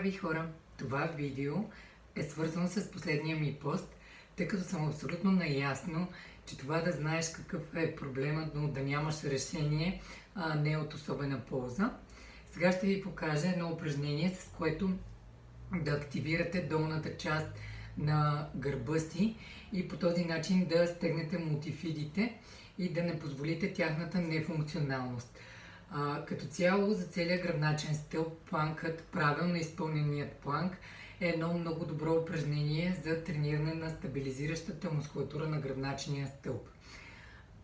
Здрави хора! Това видео е свързано с последния ми пост, тъй като съм абсолютно наясно, че това да знаеш какъв е проблемът, но да нямаш решение, не е от особена полза. Сега ще ви покажа едно упражнение, с което да активирате долната част на гърба си и по този начин да стегнете мултифидите и да не позволите тяхната нефункционалност. Като цяло за целия гръбначен стълб планкът, правилно изпълненият планк е едно много добро упражнение за трениране на стабилизиращата мускулатура на гръбначния стълб.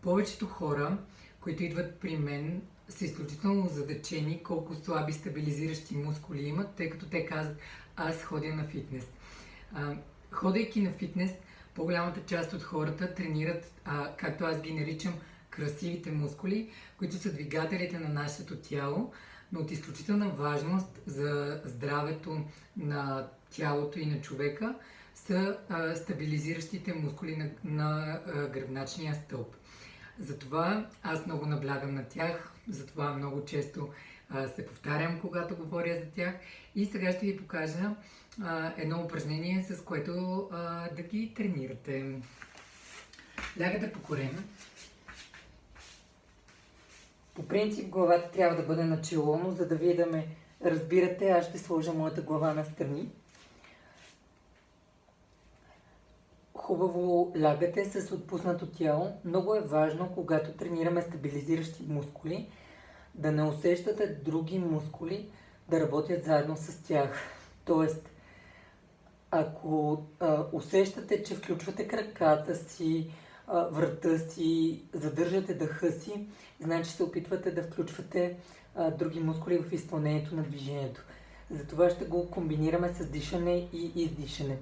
Повечето хора, които идват при мен, са изключително озадачени колко слаби стабилизиращи мускули имат, тъй като те казват: аз ходя на фитнес. Ходейки на фитнес, по-голямата част от хората тренират, както аз ги наричам, красивите мускули, които са двигателите на нашето тяло, но от изключителна важност за здравето на тялото и на човека са стабилизиращите мускули на гръбначния стълб. Затова аз много наблягам на тях, затова много често се повтарям, когато говоря за тях, и сега ще ви покажа едно упражнение, с което да ги тренирате. Лягате по корем. По принцип главата трябва да бъде начело, но за да вие да ме разбирате, аз ще сложа моята глава настрани. Хубаво лягате с отпуснато тяло. Много е важно, когато тренираме стабилизиращи мускули, да не усещате други мускули да работят заедно с тях. Тоест, ако усещате, че включвате краката си, врата си, задържате дъха си, значи се опитвате да включвате други мускули в изпълнението на движението. Затова ще го комбинираме с дишане и издишане.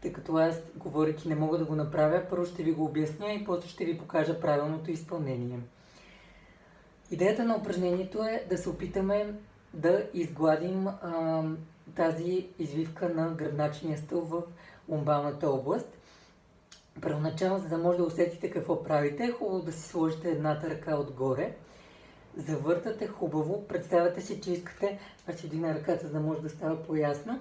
Тъй като аз, говорейки, не мога да го направя, първо ще ви го обясня и после ще ви покажа правилното изпълнение. Идеята на упражнението е да се опитаме да изгладим тази извивка на гръбначния стълб в ломбалната област. Първоначално, за да може да усетите какво правите, е хубаво да си сложите едната ръка отгоре. Завъртате хубаво. Представяте си, че искате... Аз си вдигна ръката, за да може да става по-ясно.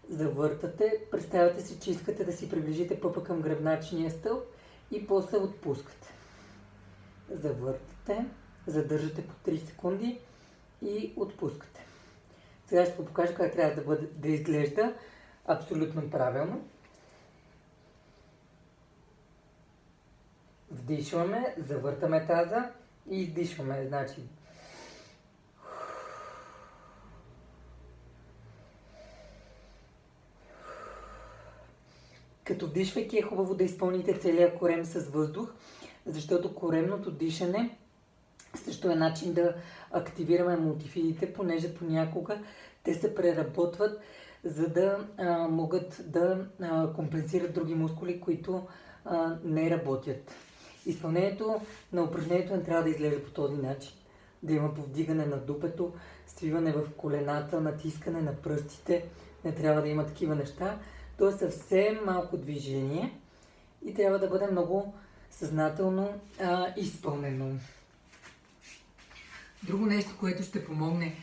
Завъртате. Представяте си, че искате да си приближите пъпа към гръбначния стълб и после отпускате. Завъртате. Задържате по 3 секунди и отпускате. Сега ще ви покажа как трябва да изглежда абсолютно правилно. Вдишваме, завъртаме таза и издишваме. Значи, като вдишвайки е хубаво да изпълните целия корем с въздух, защото коремното дишане също е начин да активираме мултифидите, понеже понякога те се преработват, за да могат да компенсират други мускули, които не работят. Изпълнението на упражнението не трябва да изглежда по този начин. Да има повдигане на дупето, свиване в колената, натискане на пръстите. Не трябва да има такива неща. То е съвсем малко движение и трябва да бъде много съзнателно изпълнено. Друго нещо, което ще помогне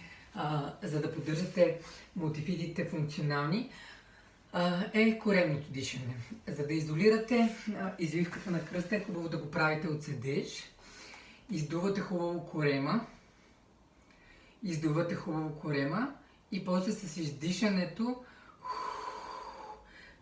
за да поддържате мултифидите функционални, е коремното дишане. За да изолирате извивката на кръста, е хубаво да го правите от седеж. Издувате хубаво корема и после с издишането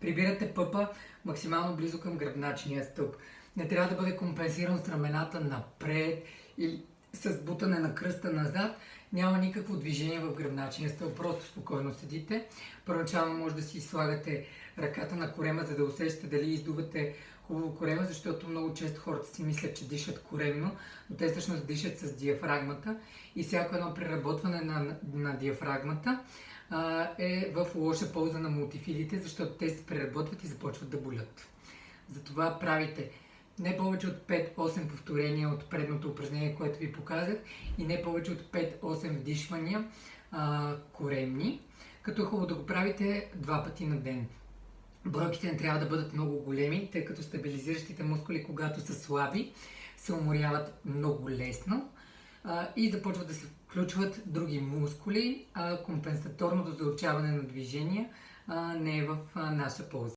прибирате пъпа максимално близо към гръбначния стълб. Не трябва да бъде компенсиран с рамената напред или с бутане на кръста назад. Няма никакво движение в гръбначния стълб, просто спокойно седите. Първоначално може да си слагате ръката на корема, за да усещате дали издувате хубаво корема, защото много често хората си мислят, че дишат коремно, но те всъщност дишат с диафрагмата и всяко едно преработване на диафрагмата е в лоша полза на мултифидите, защото те се преработват и започват да болят. Затова правите не повече от 5-8 повторения от предното упражнение, което ви показах, и не повече от 5-8 вдишвания коремни, като е хубаво да го правите 2 пъти на ден. Бройките не трябва да бъдат много големи, тъй като стабилизиращите мускули, когато са слаби, се уморяват много лесно. и започват да се включват други мускули. Компенсаторното заучаване на движения не е в наша полза.